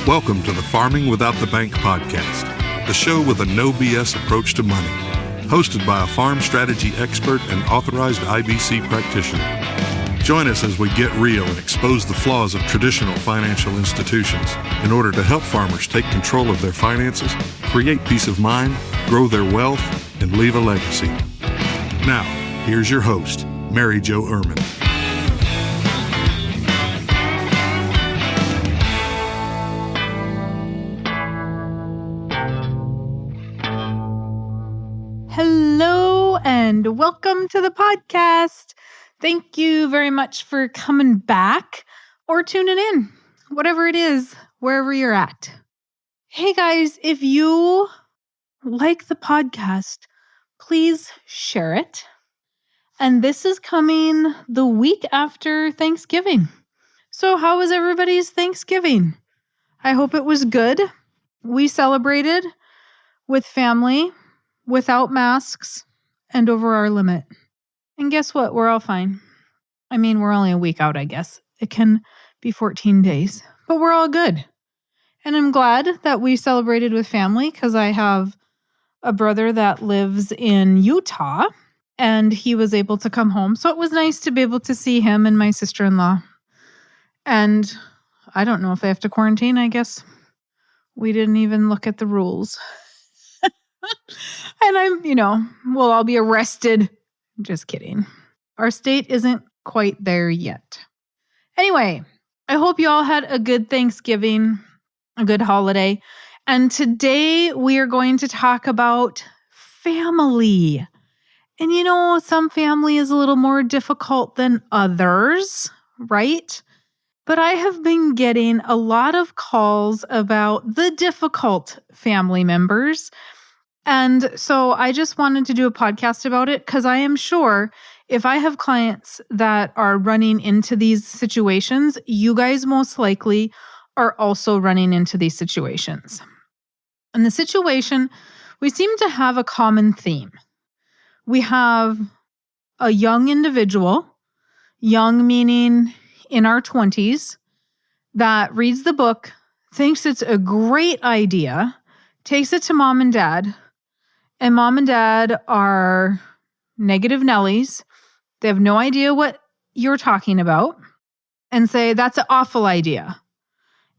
Welcome to the Farming Without the Bank podcast, the show with a no BS approach to money, hosted by a farm strategy expert and authorized IBC practitioner. Join us as we get real and expose the flaws of traditional financial institutions in order to help farmers take control of their finances, create peace of mind, grow their wealth, and leave a legacy. Now, here's your host, Mary Jo Irmen. Hello and welcome to the podcast. Thank you very much for coming back or tuning in, whatever it is, wherever you're at. Hey guys, if you like the podcast, please share it. And this is coming the week after Thanksgiving. So how was everybody's Thanksgiving? I hope it was good. We celebrated with family, without masks, and over our limit. And guess what? We're all fine. I mean, we're only a week out, I guess. It can be 14 days, but we're all good. And I'm glad that we celebrated with family because I have a brother that lives in Utah and he was able to come home. So it was nice to be able to see him and my sister-in-law. And I don't know if they have to quarantine, I guess. We didn't even look at the rules. And we'll all be arrested. Just kidding. Our state isn't quite there yet. Anyway, I hope you all had a good Thanksgiving, a good holiday. And today we are going to talk about family. And some family is a little more difficult than others, right? But I have been getting a lot of calls about the difficult family members. And so I just wanted to do a podcast about it because I am sure if I have clients that are running into these situations, you guys most likely are also running into these situations. And the situation, we seem to have a common theme. We have a young individual, young meaning in our 20s, that reads the book, thinks it's a great idea, takes it to mom and dad. And mom and dad are negative Nellies. They have no idea what you're talking about and say, that's an awful idea.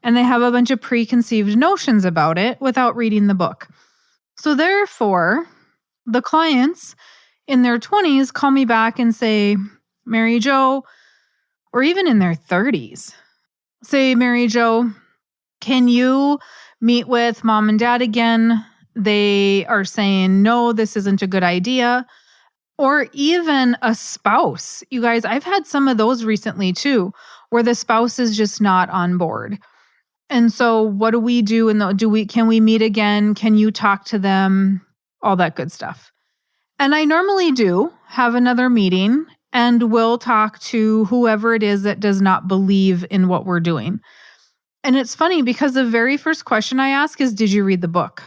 And they have a bunch of preconceived notions about it without reading the book. So therefore, the clients in their 20s call me back and say, Mary Jo, or even in their 30s, say, Mary Jo, can you meet with mom and dad again? They are saying, no, this isn't a good idea. Or even a spouse. You guys, I've had some of those recently too, where the spouse is just not on board. And so what do we do? And can we meet again? Can you talk to them? All that good stuff. And I normally do have another meeting and we'll talk to whoever it is that does not believe in what we're doing. And it's funny because the very first question I ask is, did you read the book?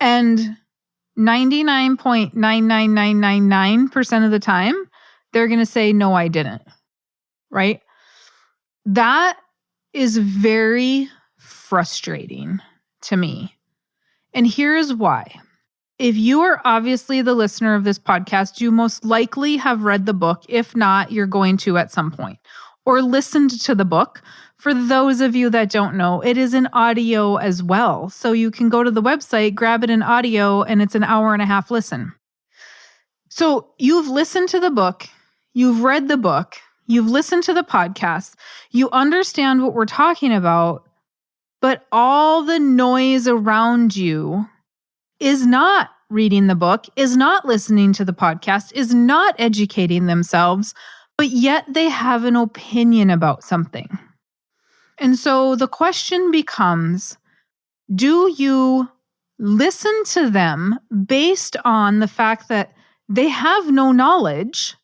And 99.99999% of the time, they're going to say, no, I didn't. Right? That is very frustrating to me. And here's why. If you are obviously the listener of this podcast, you most likely have read the book. If not, you're going to at some point. Or listened to the book. For those of you that don't know, it is an audio as well. So you can go to the website, grab it in audio, and it's an 1.5 hour listen. So you've listened to the book, you've read the book, you've listened to the podcast, you understand what we're talking about, but all the noise around you is not reading the book, is not listening to the podcast, is not educating themselves, but yet they have an opinion about something. And so the question becomes, do you listen to them based on the fact that they have no knowledge,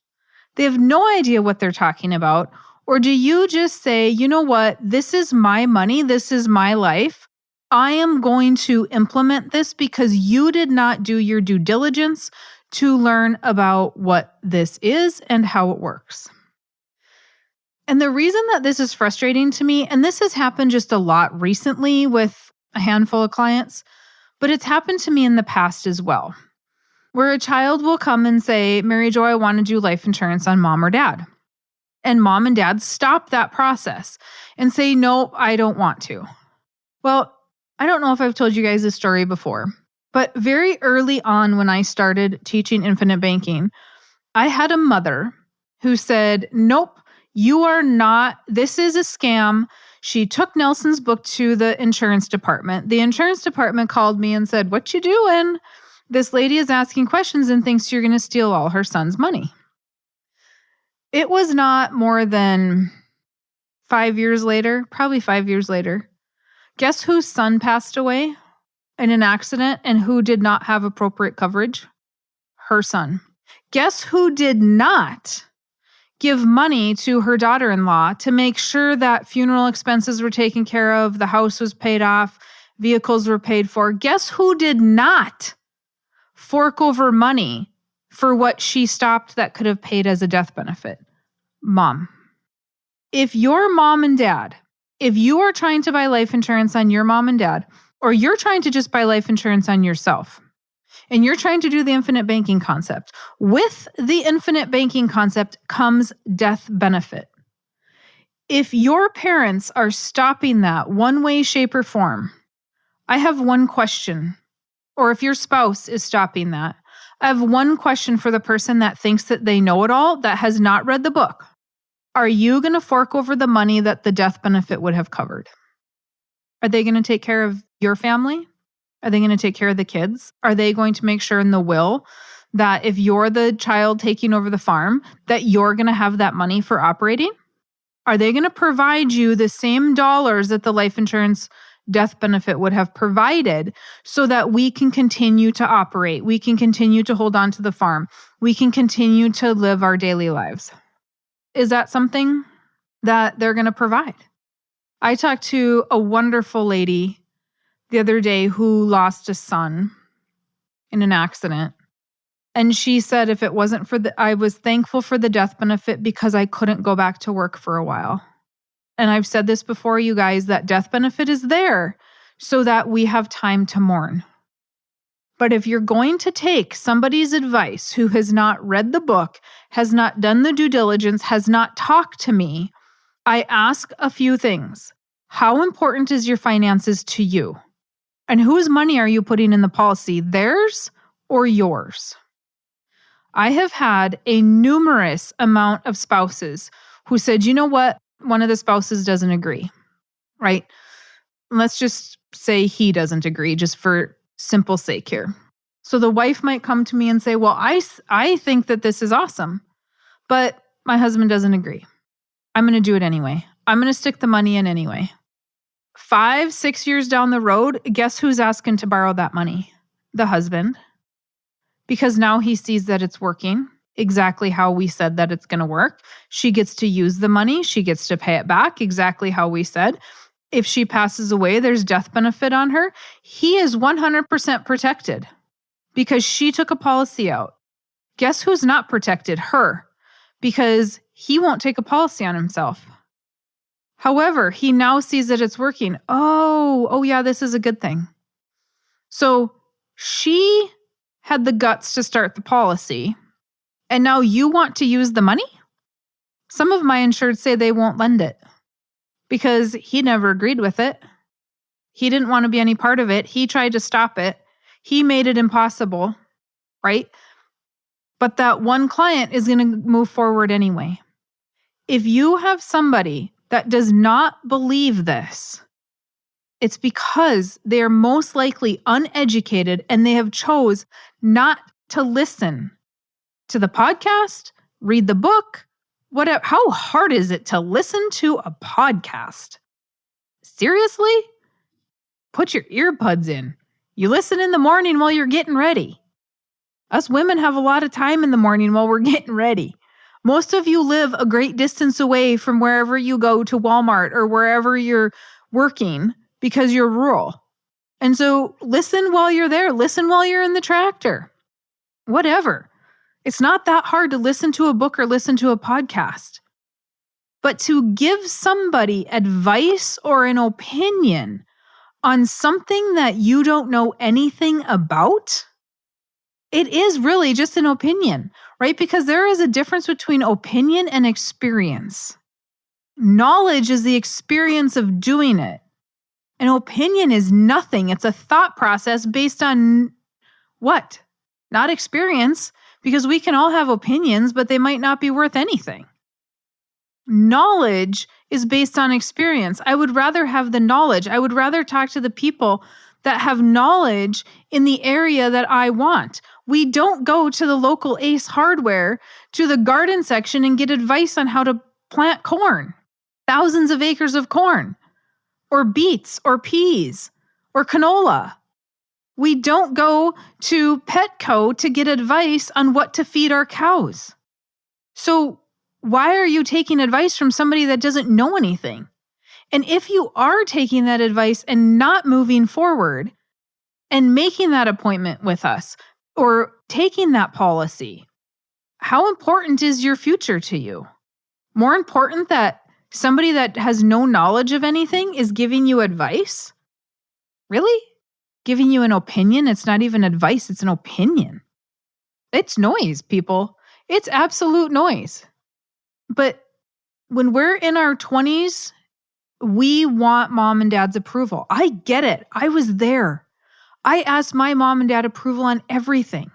they have no idea what they're talking about, or do you just say, you know what, this is my money, this is my life, I am going to implement this because you did not do your due diligence to learn about what this is and how it works. And the reason that this is frustrating to me, and this has happened just a lot recently with a handful of clients, but it's happened to me in the past as well, where a child will come and say, Mary Jo, I want to do life insurance on mom or dad. And mom and dad stop that process and say, no, I don't want to. Well, I don't know if I've told you guys this story before, but very early on when I started teaching infinite banking, I had a mother who said, nope, you are not, this is a scam. She took Nelson's book to the insurance department. The insurance department called me and said, what you doing? This lady is asking questions and thinks you're going to steal all her son's money. It was not more than 5 years later, probably 5 years later. Guess whose son passed away in an accident and who did not have appropriate coverage? Her son. Guess who did not give money to her daughter-in-law to make sure that funeral expenses were taken care of, the house was paid off, vehicles were paid for? Guess who did not fork over money for what she stopped that could have paid as a death benefit? Mom. If your mom and dad, if you are trying to buy life insurance on your mom and dad, or you're trying to just buy life insurance on yourself, and you're trying to do the infinite banking concept, with the infinite banking concept comes death benefit. If your parents are stopping that one way, shape, or form, I have one question. Or if your spouse is stopping that, I have one question for the person that thinks that they know it all, that has not read the book. Are you going to fork over the money that the death benefit would have covered? Are they going to take care of your family? Are they going to take care of the kids? Are they going to make sure in the will that if you're the child taking over the farm, that you're going to have that money for operating? Are they going to provide you the same dollars that the life insurance death benefit would have provided so that we can continue to operate? We can continue to hold on to the farm. We can continue to live our daily lives. Is that something that they're going to provide? I talked to a wonderful lady the other day who lost a son in an accident. And she said, if it wasn't for I was thankful for the death benefit because I couldn't go back to work for a while. And I've said this before, you guys, that death benefit is there so that we have time to mourn. But if you're going to take somebody's advice who has not read the book, has not done the due diligence, has not talked to me, I ask a few things. How important is your finances to you? And whose money are you putting in the policy, theirs or yours? I have had a numerous amount of spouses who said, you know what? One of the spouses doesn't agree, right? Let's just say he doesn't agree, just for simple sake here. So the wife might come to me and say, well, I think that this is awesome, but my husband doesn't agree. I'm going to do it anyway. I'm going to stick the money in anyway. 5-6 years down the road, guess who's asking to borrow that money? The husband. Because now he sees that it's working exactly how we said that it's going to work. She gets to use the money. She gets to pay it back exactly how we said. If she passes away, there's death benefit on her. He is 100% protected because she took a policy out. Guess who's not protected? Her. Because he won't take a policy on himself. However, he now sees that it's working. Oh yeah, this is a good thing. So she had the guts to start the policy, and now you want to use the money? Some of my insureds say they won't lend it because he never agreed with it. He didn't want to be any part of it. He tried to stop it. He made it impossible, right? But that one client is going to move forward anyway. If you have somebody that does not believe this, it's because they are most likely uneducated and they have chose not to listen to the podcast, read the book, whatever. How hard is it to listen to a podcast? Seriously? Put your earbuds in. You listen in the morning while you're getting ready. Us women have a lot of time in the morning while we're getting ready. Most of you live a great distance away from wherever you go to Walmart or wherever you're working because you're rural. And so listen while you're there. Listen while you're in the tractor. Whatever. It's not that hard to listen to a book or listen to a podcast. But to give somebody advice or an opinion on something that you don't know anything about, it is really just an opinion, right? Because there is a difference between opinion and experience. Knowledge is the experience of doing it. An opinion is nothing. It's a thought process based on what? Not experience, because we can all have opinions, but they might not be worth anything. Knowledge is based on experience. I would rather have the knowledge. I would rather talk to the people that have knowledge in the area that I want. We don't go to the local Ace Hardware, to the garden section, and get advice on how to plant corn, thousands of acres of corn, or beets, or peas, or canola. We don't go to Petco to get advice on what to feed our cows. So why are you taking advice from somebody that doesn't know anything? And if you are taking that advice and not moving forward and making that appointment with us or taking that policy, how important is your future to you? More important that somebody that has no knowledge of anything is giving you advice? Really? Giving you an opinion? It's not even advice, it's an opinion. It's noise, people. It's absolute noise. But when we're in our 20s, we want mom and dad's approval. I get it. I was there. I asked my mom and dad approval on everything.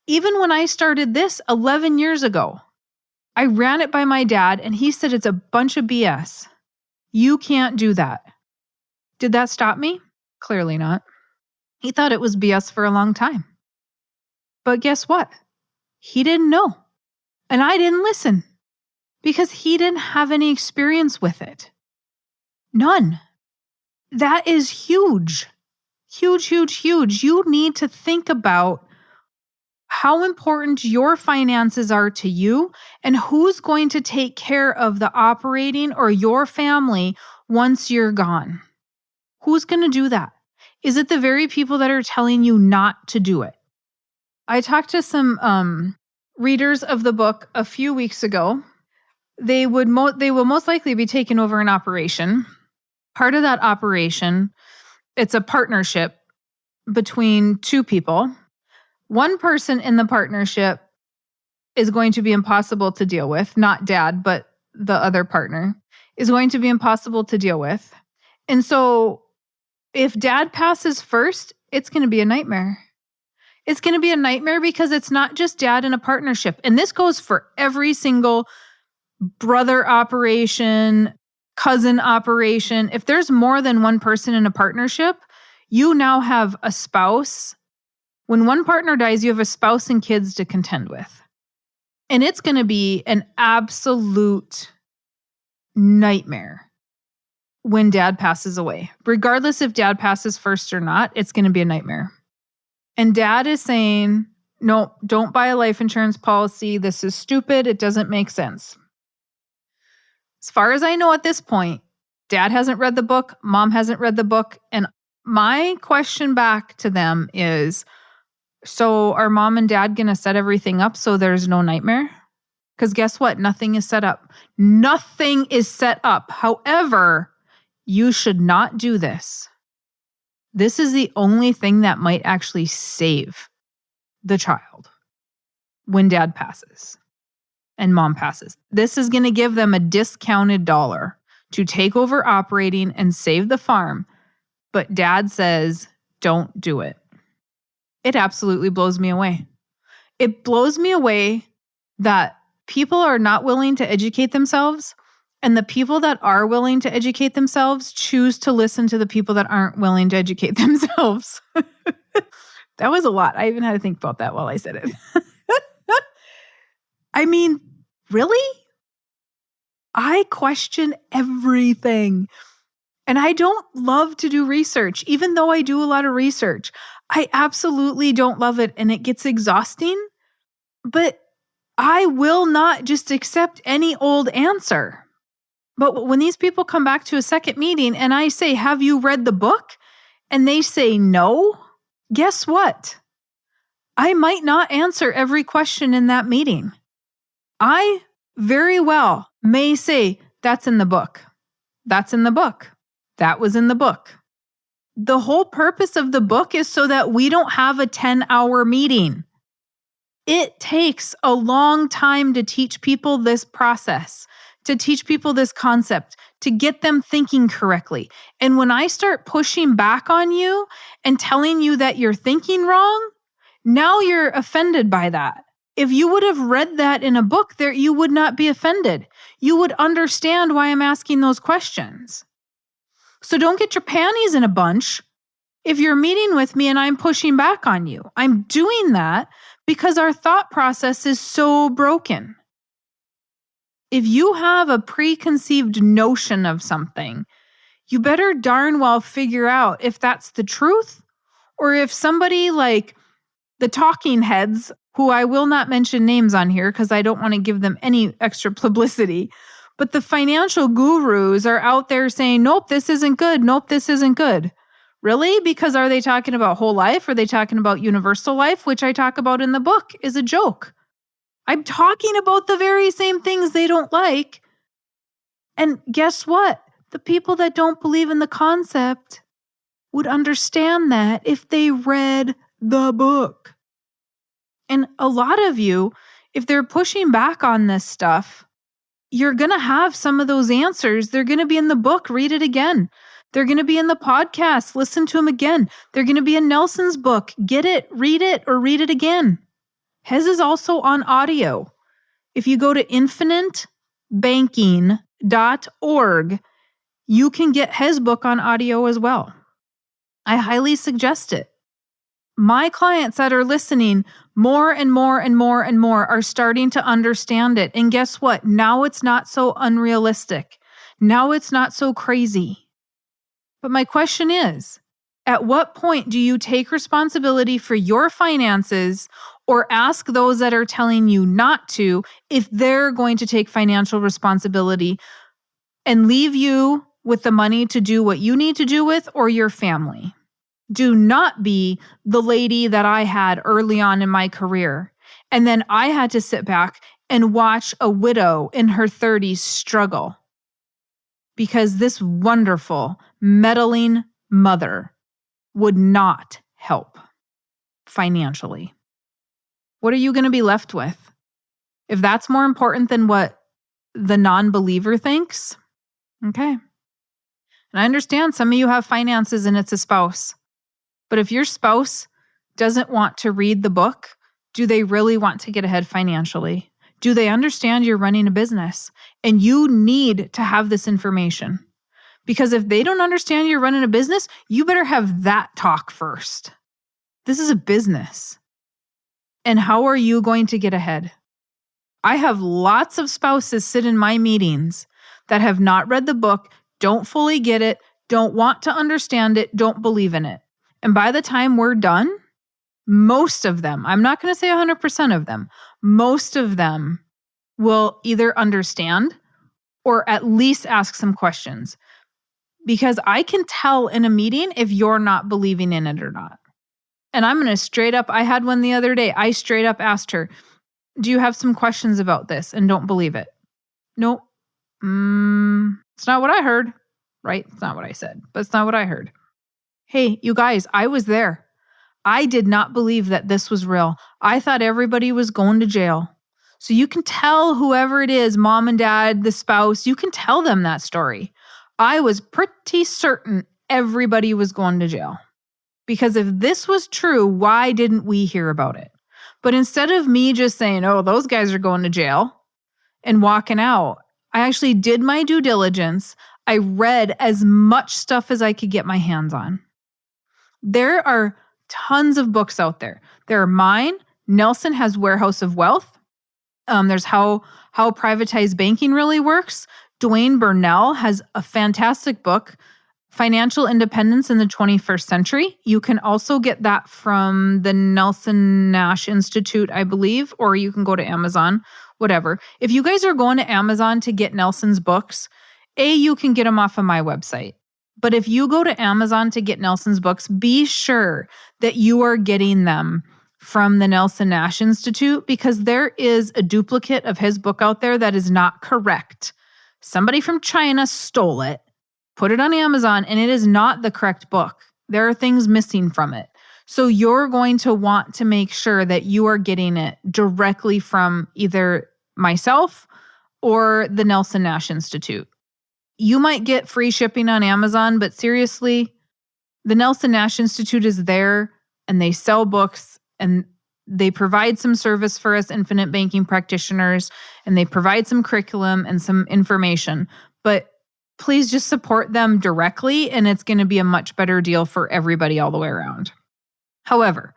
Even when I started this 11 years ago, I ran it by my dad and he said it's a bunch of BS. You can't do that. Did that stop me? Clearly not. He thought it was BS for a long time. But guess what? He didn't know. And I didn't listen because he didn't have any experience with it. None. That is huge. Huge, huge, huge. You need to think about how important your finances are to you and who's going to take care of the operating or your family once you're gone. Who's going to do that? Is it the very people that are telling you not to do it? I talked to some readers of the book a few weeks ago. They will most likely be taking over an operation. Part of that operation, it's a partnership between two people. One person in the partnership is going to be impossible to deal with. Not dad, but the other partner is going to be impossible to deal with. And so if dad passes first, it's going to be a nightmare. It's going to be a nightmare because it's not just dad in a partnership. And this goes for every single brother operation, cousin operation. If there's more than one person in a partnership, you now have a spouse. When one partner dies, you have a spouse and kids to contend with. And it's going to be an absolute nightmare when dad passes away. Regardless if dad passes first or not, it's going to be a nightmare. And dad is saying, no, don't buy a life insurance policy. This is stupid. It doesn't make sense. As far as I know at this point, dad hasn't read the book, mom hasn't read the book. And my question back to them is, so are mom and dad going to set everything up so there's no nightmare? Because guess what? Nothing is set up. Nothing is set up. However, you should not do this. This is the only thing that might actually save the child when dad passes and mom passes. This is going to give them a discounted dollar to take over operating and save the farm. But dad says, don't do it. It absolutely blows me away. It blows me away that people are not willing to educate themselves, and the people that are willing to educate themselves choose to listen to the people that aren't willing to educate themselves. That was a lot. I even had to think about that while I said it. I mean, really? I question everything. And I don't love to do research, even though I do a lot of research. I absolutely don't love it, and it gets exhausting. But I will not just accept any old answer. But when these people come back to a second meeting and I say, have you read the book? And they say no, guess what? I might not answer every question in that meeting. I very well may say, that's in the book. That's in the book. That was in the book. The whole purpose of the book is so that we don't have a 10-hour meeting. It takes a long time to teach people this process, to teach people this concept, to get them thinking correctly. And when I start pushing back on you and telling you that you're thinking wrong, now you're offended by that. If you would have read that in a book, you would not be offended. You would understand why I'm asking those questions. So don't get your panties in a bunch if you're meeting with me and I'm pushing back on you. I'm doing that because our thought process is so broken. If you have a preconceived notion of something, you better darn well figure out if that's the truth or if somebody like the talking heads, who I will not mention names on here because I don't want to give them any extra publicity, but the financial gurus are out there saying, nope, this isn't good. Nope, this isn't good. Really? Because are they talking about whole life? Are they talking about universal life, which I talk about in the book, is a joke. I'm talking about the very same things they don't like. And guess what? The people that don't believe in the concept would understand that if they read the book. And a lot of you, if they're pushing back on this stuff, you're going to have some of those answers. They're going to be in the book. Read it again. They're going to be in the podcast. Listen to them again. They're going to be in Nelson's book. Get it, or read it again. His is also on audio. If you go to infinitebanking.org, you can get his book on audio as well. I highly suggest it. My clients that are listening, more and more and more and more are starting to understand it. And guess what? Now it's not so unrealistic. Now it's not so crazy. But my question is, at what point do you take responsibility for your finances or ask those that are telling you not to if they're going to take financial responsibility and leave you with the money to do what you need to do with or your family? Do not be the lady that I had early on in my career. And then I had to sit back and watch a widow in her 30s struggle because this wonderful, meddling mother would not help financially. What are you going to be left with? If that's more important than what the non-believer thinks, okay. And I understand some of you have finances and it's a spouse. But if your spouse doesn't want to read the book, do they really want to get ahead financially? Do they understand you're running a business? And you need to have this information. Because if they don't understand you're running a business, you better have that talk first. This is a business. And how are you going to get ahead? I have lots of spouses sit in my meetings that have not read the book, don't fully get it, don't want to understand it, don't believe in it. And by the time we're done, most of them, I'm not going to say 100% of them, most of them will either understand or at least ask some questions. Because I can tell in a meeting if you're not believing in it or not. And I'm going to straight up, I had one the other day, I straight up asked her, do you have some questions about this and don't believe it? Nope. It's not what I heard, right? It's not what I said, but it's not what I heard. Hey, you guys, I was there. I did not believe that this was real. I thought everybody was going to jail. So you can tell whoever it is, mom and dad, the spouse, you can tell them that story. I was pretty certain everybody was going to jail. Because if this was true, why didn't we hear about it? But instead of me just saying, oh, those guys are going to jail and walking out, I actually did my due diligence. I read as much stuff as I could get my hands on. There are tons of books out there. There are mine. Nelson has Warehouse of Wealth. There's How Privatized Banking Really Works. Dwayne Burnell has a fantastic book, Financial Independence in the 21st Century. You can also get that from the Nelson Nash Institute, I believe, or you can go to Amazon, whatever. If you guys are going to Amazon to get Nelson's books, you can get them off of my website. But if you go to Amazon to get Nelson's books, be sure that you are getting them from the Nelson Nash Institute because there is a duplicate of his book out there that is not correct. Somebody from China stole it, put it on Amazon, and it is not the correct book. There are things missing from it. So you're going to want to make sure that you are getting it directly from either myself or the Nelson Nash Institute. You might get free shipping on Amazon, but seriously, the Nelson Nash Institute is there and they sell books and they provide some service for us infinite banking practitioners and they provide some curriculum and some information. But please just support them directly and it's going to be a much better deal for everybody all the way around. However,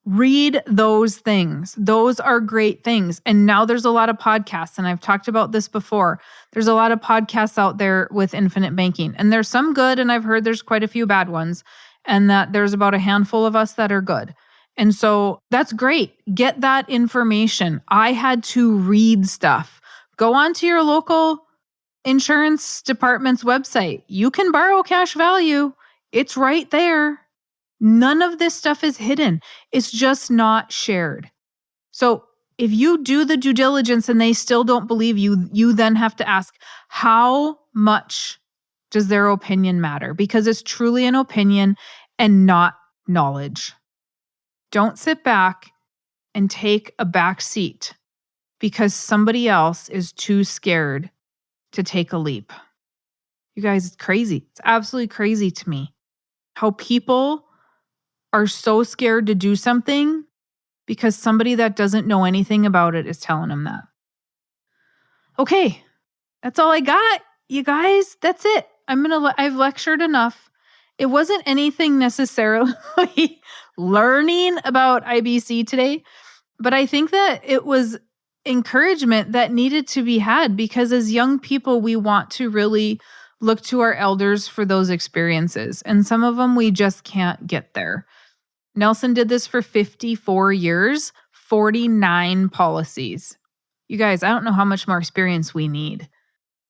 read those things. Those are great things. And now there's a lot of podcasts, and I've talked about this before. There's a lot of podcasts out there with infinite banking, and there's some good, and I've heard there's quite a few bad ones, and that there's about a handful of us that are good. And so that's great. Get that information. I had to read stuff. Go onto your local insurance department's website. You can borrow cash value. It's right there. None of this stuff is hidden. It's just not shared. So if you do the due diligence and they still don't believe you, you then have to ask, how much does their opinion matter? Because it's truly an opinion and not knowledge. Don't sit back and take a back seat because somebody else is too scared to take a leap. You guys, it's crazy. It's absolutely crazy to me how people are so scared to do something because somebody that doesn't know anything about it is telling them that. Okay, that's all I got. You guys, that's it. I've lectured enough. It wasn't anything necessarily learning about IBC today, but I think that it was encouragement that needed to be had because as young people, we want to really look to our elders for those experiences. And some of them we just can't get there. Nelson did this for 54 years, 49 policies. You guys, I don't know how much more experience we need.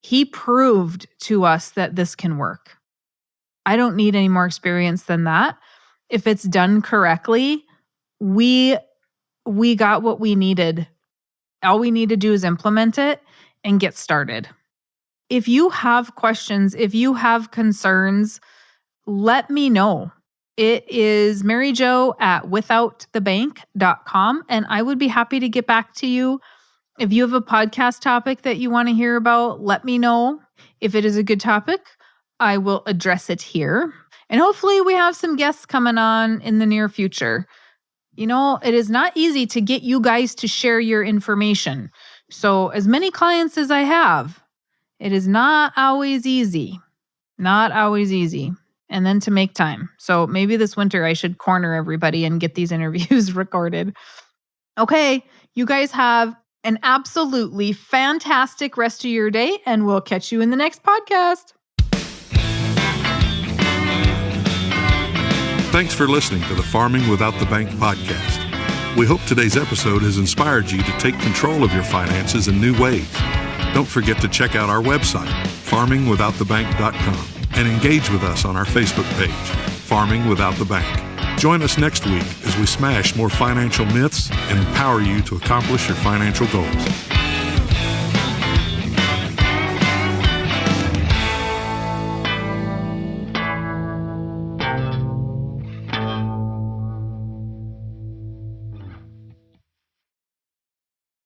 He proved to us that this can work. I don't need any more experience than that. If it's done correctly, we got what we needed. All we need to do is implement it and get started. If you have questions, if you have concerns, let me know. It is maryjo@withoutthebank.com, and I would be happy to get back to you. If you have a podcast topic that you want to hear about, let me know. If it is a good topic, I will address it here. And hopefully we have some guests coming on in the near future. You know, it is not easy to get you guys to share your information. So as many clients as I have, it is not always easy. Not always easy. And then to make time. So maybe this winter I should corner everybody and get these interviews recorded. Okay, you guys have an absolutely fantastic rest of your day, and we'll catch you in the next podcast. Thanks for listening to the Farming Without the Bank podcast. We hope today's episode has inspired you to take control of your finances in new ways. Don't forget to check out our website, farmingwithoutthebank.com, and engage with us on our Facebook page, Farming Without the Bank. Join us next week as we smash more financial myths and empower you to accomplish your financial goals.